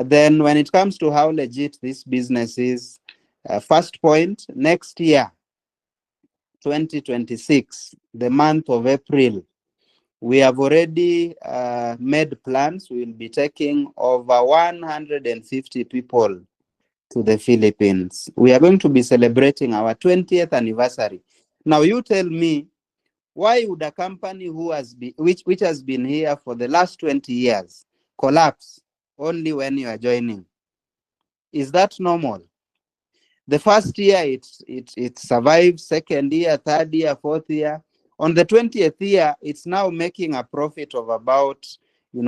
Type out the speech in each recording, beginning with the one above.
Then when it comes to how legit this business is, first point, next year, 2026, the month of April, we have already made plans. We will be taking over 150 people to the Philippines. We are going to be celebrating our 20th anniversary. Now, you tell me, why would a company which has been here for the last 20 years collapse only when you are joining? Is that normal? The first year it survived, second year, third year, fourth year. On the 20th year, it's now making a profit of about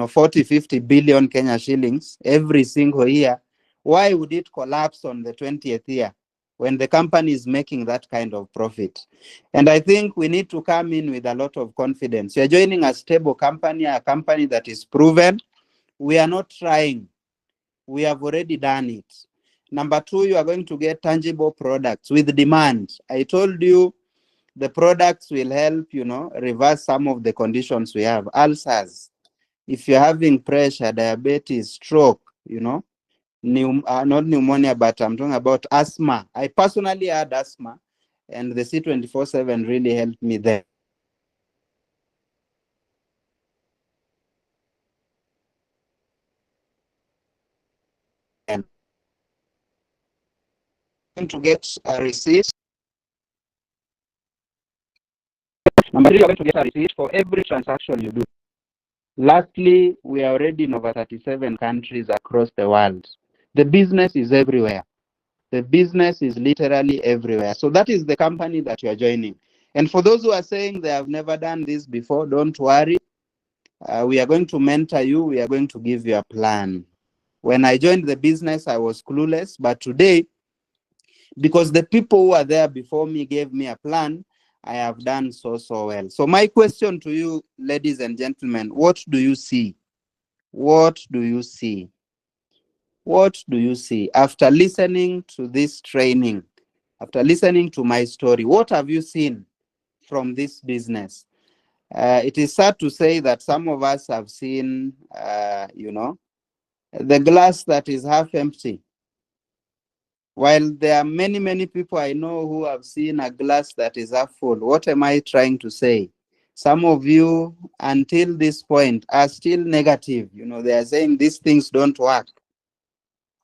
40, 50 billion Kenya shillings every single year. Why would it collapse on the 20th year when the company is making that kind of profit? And I think we need to come in with a lot of confidence. You're joining a stable company, a company that is proven. We are not trying. We have already done it. Number two, you are going to get tangible products with demand. I told you the products will help, reverse some of the conditions we have. Ulcers, if you're having pressure, diabetes, stroke, not pneumonia, but I'm talking about asthma. I personally had asthma, and the C24/7 really helped me there. And I'm going to get a receipt. Number three, you're going to get a receipt for every transaction you do. Lastly, we are already in over 37 countries across the world. The business is everywhere. The business is literally everywhere. So that is the company that you are joining. And for those who are saying they have never done this before, don't worry. We are going to mentor you. We are going to give you a plan. When I joined the business, I was clueless. But today, because the people who are there before me gave me a plan, I have done so well. So my question to you, ladies and gentlemen, what do you see? What do you see? What do you see after listening to this training, after listening to my story? What have you seen from this business? It is sad to say that some of us have seen, the glass that is half empty. While there are many people I know who have seen a glass that is half full. What am I trying to say? Some of you, until this point, are still negative. They are saying these things don't work.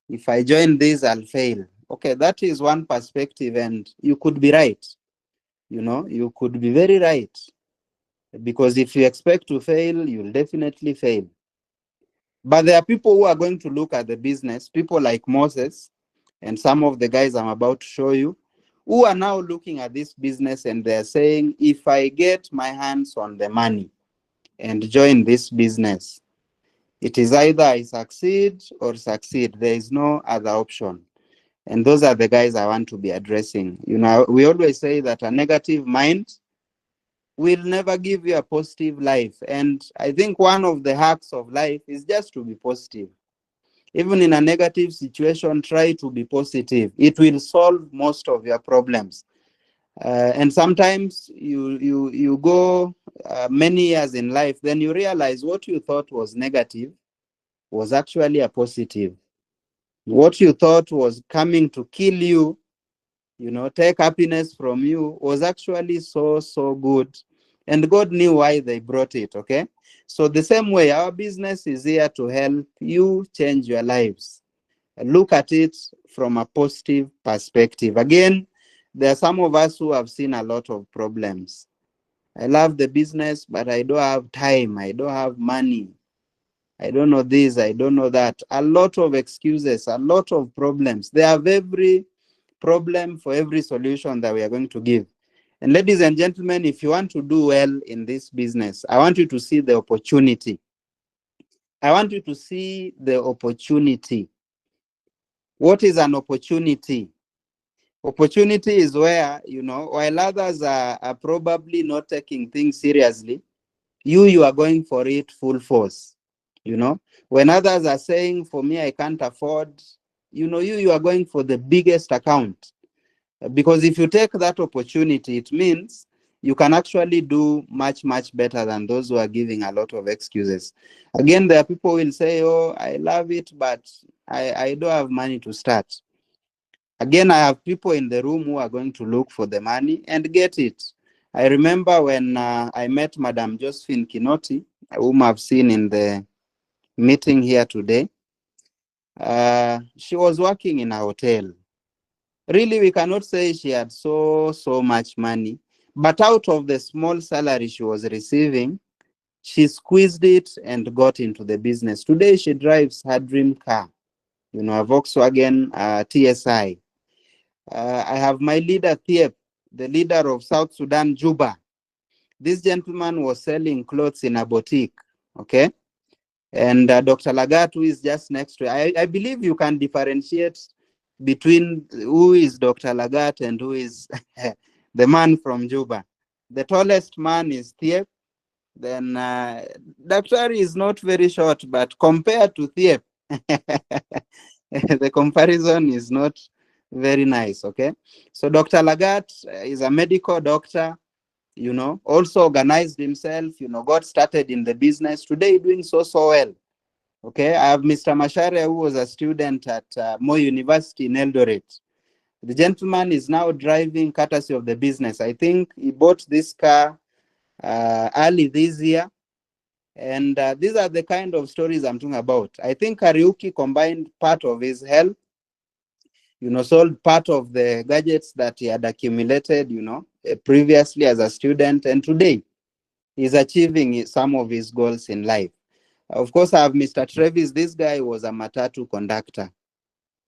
If I join this, I'll fail. Okay, that is one perspective, and you could be right. You could be very right. Because if you expect to fail, you'll definitely fail. But there are people who are going to look at the business, people like Moses, and some of the guys I'm about to show you, who are now looking at this business and they're saying, if I get my hands on the money and join this business, it is either I succeed or succeed. There is no other option. And those are the guys I want to be addressing. We always say that a negative mind will never give you a positive life. And I think one of the hacks of life is just to be positive. Even in a negative situation, try to be positive. It will solve most of your problems. And sometimes you go many years in life, then you realize what you thought was negative was actually a positive. What you thought was coming to kill you, take happiness from you, was actually so good. And God knew why they brought it, okay? So the same way, our business is here to help you change your lives. Look at it from a positive perspective. Again, there are some of us who have seen a lot of problems. I love the business, but I don't have time. I don't have money. I don't know this. I don't know that. A lot of excuses, a lot of problems. They have every problem for every solution that we are going to give. And ladies and gentlemen, if you want to do well in this business, I want you to see the opportunity. I want you to see the opportunity. What is an opportunity? Opportunity is where, while others are probably not taking things seriously, you are going for it full force. When others are saying, for me, I can't afford, you are going for the biggest account. Because if you take that opportunity, it means you can actually do much, much better than those who are giving a lot of excuses. Again, there are people who will say, oh, I love it, but I don't have money to start. Again, I have people in the room who are going to look for the money and get it. I remember when I met Madam Josephine Kinoti, whom I've seen in the meeting here today. She was working in a hotel. Really, we cannot say she had so much money, but out of the small salary she was receiving, she squeezed it and got into the business. Today, she drives her dream car, you know, a Volkswagen TSI. I have my leader, Thiep, the leader of South Sudan, Juba. This gentleman was selling clothes in a boutique, okay? And Dr. Lagat, who is just next to I believe you can differentiate between who is Dr. Lagat and who is the man from Juba. The tallest man is Thiep. Then Dr. is not very short, but compared to Thiep, the comparison is not very nice, okay? So Dr. Lagat is a medical doctor, you know, also organized himself, you know, got started in the business. Today doing so well. Okay, I have Mr. Mashare, who was a student at Moi University in Eldoret. The gentleman is now driving courtesy of the business. I think he bought this car early this year. And these are the kind of stories I'm talking about. I think Kariuki combined part of his health, you know, sold part of the gadgets that he had accumulated, you know, previously as a student. And today he's achieving some of his goals in life. Of course, I have Mr. Travis. This guy was a Matatu conductor.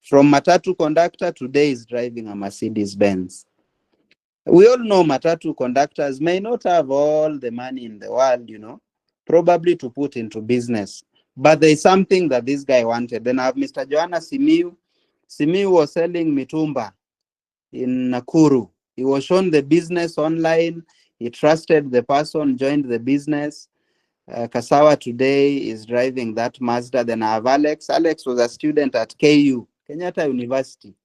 From Matatu conductor, today is driving a Mercedes Benz. We all know Matatu conductors may not have all the money in the world, you know, probably to put into business. But there is something that this guy wanted. Then I have Mr. Joanna Simiu. Simiu was selling mitumba in Nakuru. He was shown the business online. He trusted the person, joined the business. Kasawa today is driving that Mazda. Then I have Alex. Alex was a student at KU, Kenyatta University.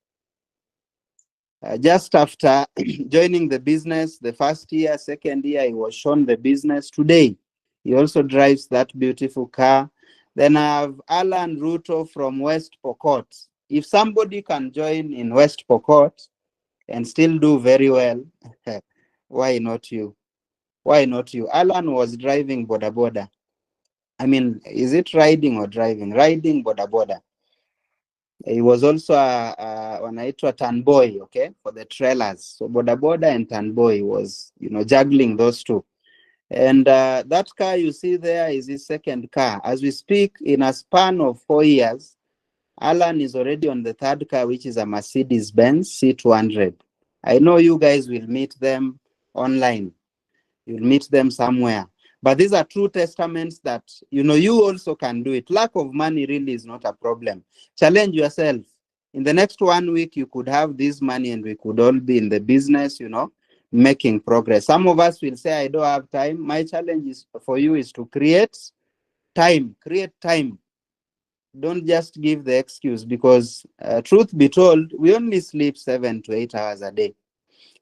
Just after joining the business, the first year, second year, he was shown the business. Today, he also drives that beautiful car. Then I have Alan Ruto from West Pokot. If somebody can join in West Pokot and still do very well, why not you? Why not you? Alan was driving Boda Boda. I mean, is it riding or driving? Riding Boda Boda. He was also wanaitwa Tanboy, okay, for the trailers. So Boda Boda and Tanboy was, you know, juggling those two. And that car you see there is his second car. As we speak, in a span of 4 years, Alan is already on the third car, which is a Mercedes-Benz C200. I know you guys will meet them online. You'll meet them somewhere. But these are true testaments that, you know, you also can do it. Lack of money really is not a problem. Challenge yourself. In the next 1 week, you could have this money and we could all be in the business, you know, making progress. Some of us will say, I don't have time. My challenge is for you is to create time. Create time. Don't just give the excuse, because truth be told, we only sleep 7 to 8 hours a day.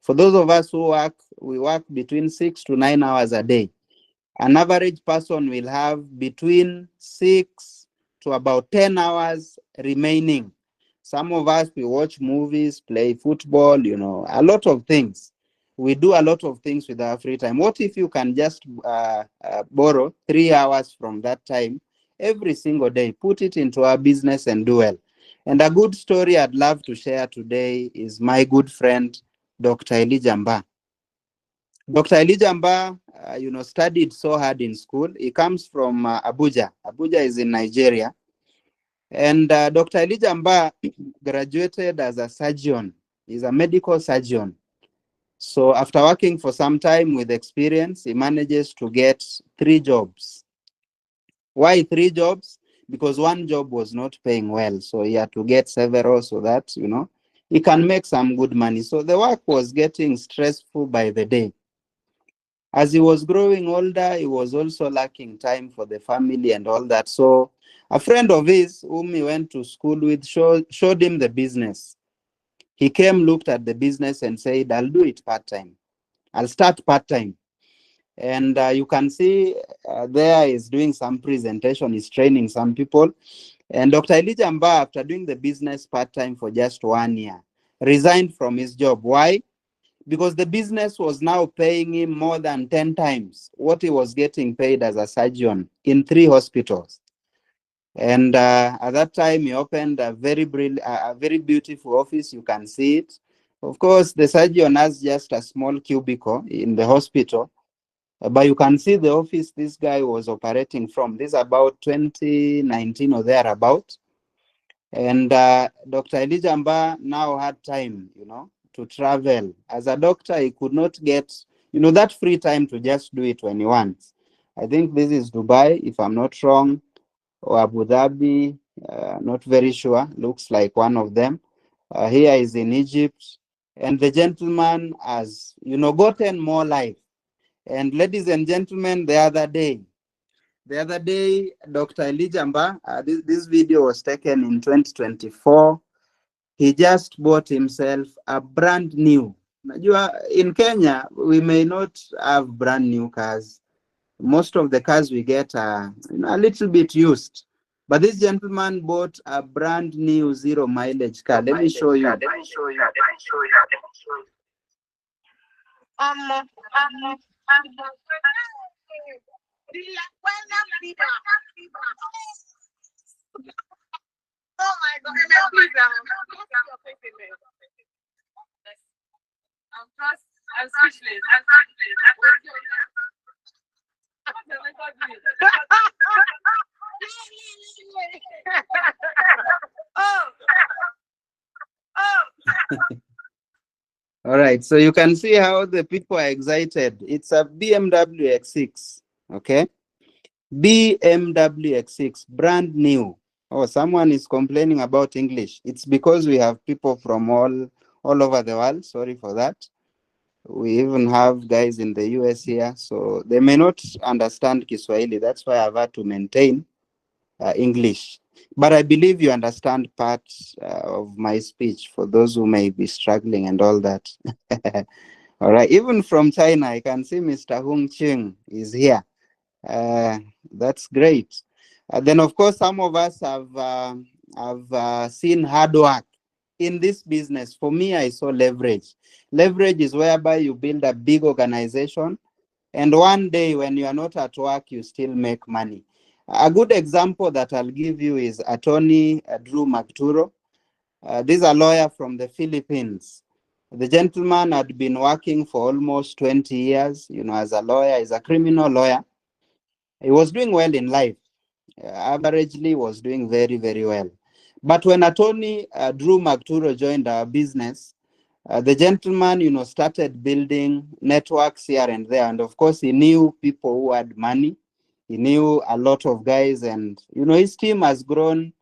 For those of us who work, we work between 6 to 9 hours a day. An average person will have between 6 to about 10 hours remaining. Some of us, we watch movies, play football, you know, a lot of things. We do a lot of things with our free time. What if you can just borrow 3 hours from that time every single day, put it into our business and do well? And a good story I'd love to share today is my good friend, Dr. Elijah Mba. Dr. Elijah Mba, you know, studied so hard in school. He comes from Abuja. Abuja is in Nigeria. And Dr. Elijah Mba graduated as a surgeon. He's a medical surgeon. So after working for some time with experience, he manages to get 3 jobs. Why 3 jobs? Because one job was not paying well. So he had to get several so that, you know, he can make some good money. So the work was getting stressful by the day. As he was growing older, he was also lacking time for the family and all that. So a friend of his whom he went to school with showed him the business. He came, looked at the business and said, I'll do it part-time. I'll start part-time. And you can see there is doing some presentation, is training some people. And Dr. Elijah Mba, after doing the business part-time for just 1 year, resigned from his job. Why? Because the business was now paying him more than 10 times what he was getting paid as a surgeon in 3 hospitals. And at that time, he opened a very beautiful office. You can see it. Of course, the surgeon has just a small cubicle in the hospital, but you can see the office this guy was operating from. This is about 2019 or thereabout. And Dr. Elijah Mba now had time, to travel. As a doctor, he could not get, that free time to just do it when he wants. I think this is Dubai, if I'm not wrong, or Abu Dhabi, not very sure. Looks like one of them. Here is in Egypt. And the gentleman has, gotten more life. And ladies and gentlemen, the other day, Dr. Elijah Mba, this video was taken in 2024. He just bought himself a brand new. In Kenya, we may not have brand new cars. Most of the cars we get are a little bit used. But this gentleman bought a brand new zero mileage car. Let me show you. Oh my God. I'm speechless. All right, so you can see how the people are excited. It's a BMW X6, okay? BMW X6, brand new. Oh, someone is complaining about English. It's because we have people from all over the world. Sorry for that. We even have guys in the US here, so they may not understand Kiswahili. That's why I've had to maintain English. But I believe you understand parts of my speech for those who may be struggling and all that. All right, even from China, I can see Mr. Hung Ching is here. That's great. Then, of course, some of us have seen hard work in this business. For me, I saw leverage. Leverage is whereby you build a big organization, and one day when you are not at work, you still make money. A good example that I'll give you is attorney Drew Magturo. This is a lawyer from the Philippines. The gentleman had been working for almost 20 years, as a lawyer. He's a criminal lawyer. He was doing well in life. Averagely was doing very, very well. But when attorney Drew Magturo joined our business, the gentleman, started building networks here and there. And of course, he knew people who had money. He knew a lot of guys. And, his team has grown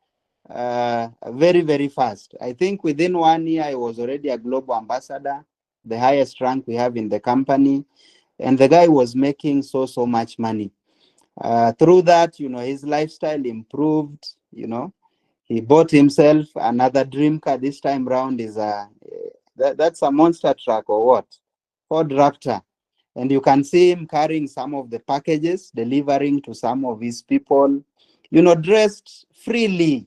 very, very fast. I think within 1 year, he was already a global ambassador, the highest rank we have in the company. And the guy was making so much money. Through that, his lifestyle improved. He bought himself another dream car. This time round is that's a monster truck or what? Ford Raptor. And you can see him carrying some of the packages, delivering to some of his people, dressed freely.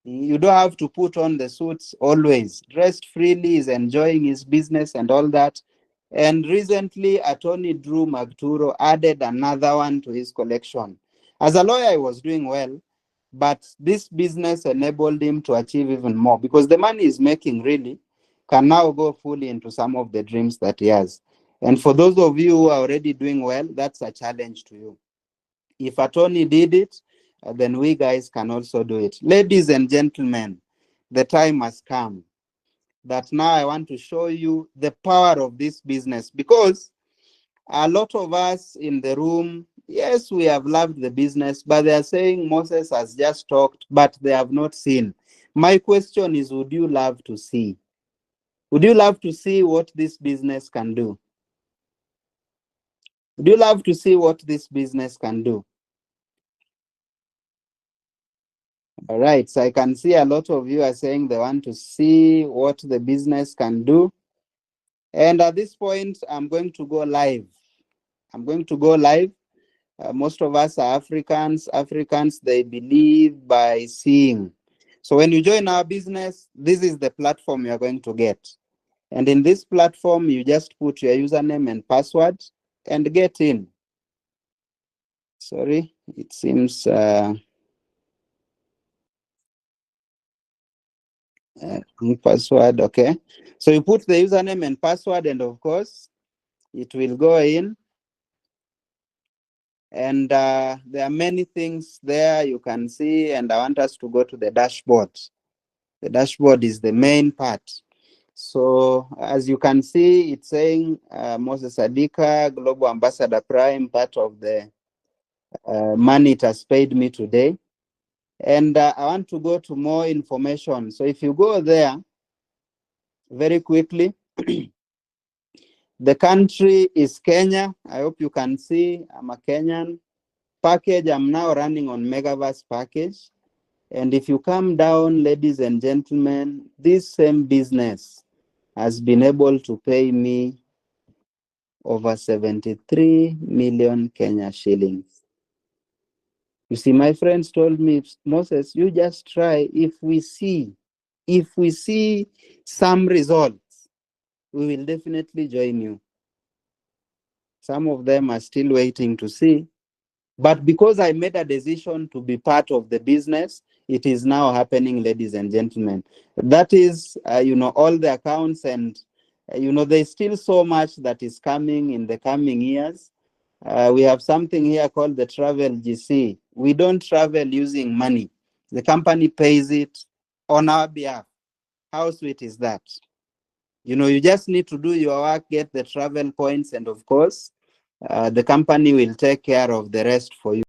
You don't have to put on the suits always. Dressed freely, is enjoying his business and all that. And recently, attorney Drew Magturo added another one to his collection. As a lawyer, he was doing well, but this business enabled him to achieve even more because the money he's making really can now go fully into some of the dreams that he has. And for those of you who are already doing well, that's a challenge to you. If attorney did it, then we guys can also do it. Ladies and gentlemen, the time has come that now I want to show you the power of this business, because a lot of us in the room, yes, we have loved the business, but they are saying Moses has just talked, but they have not seen. My question is, would you love to see? Would you love to see what this business can do? Would you love to see what this business can do? All right, so I can see a lot of you are saying they want to see what the business can do. And at this point, I'm going to go live. I'm going to go live. Most of us are Africans. Africans, they believe by seeing. So when you join our business, this is the platform you're going to get. And in this platform, you just put your username and password and get in. Sorry, it seems password. Okay. So you put the username and password, and of course, it will go in. And there are many things there you can see. And I want us to go to the dashboard. The dashboard is the main part. So as you can see, it's saying Moses Adika, Global Ambassador Prime, part of the money it has paid me today. And I want to go to more information. So if you go there very quickly, the country is Kenya. I hope you can see I'm a Kenyan. Package, I'm now running on Megaverse package. And if you come down, ladies and gentlemen, this same business has been able to pay me over 73 million Kenya shillings. You see, my friends told me, Moses, you just try. If we see some results, we will definitely join you. Some of them are still waiting to see. But because I made a decision to be part of the business, it is now happening, ladies and gentlemen. That is, all the accounts, and, there's still so much that is coming in the coming years. We have something here called the travel GC. We don't travel using money. The company pays it on our behalf. How sweet is that? You just need to do your work, get the travel points, and of course, the company will take care of the rest for you.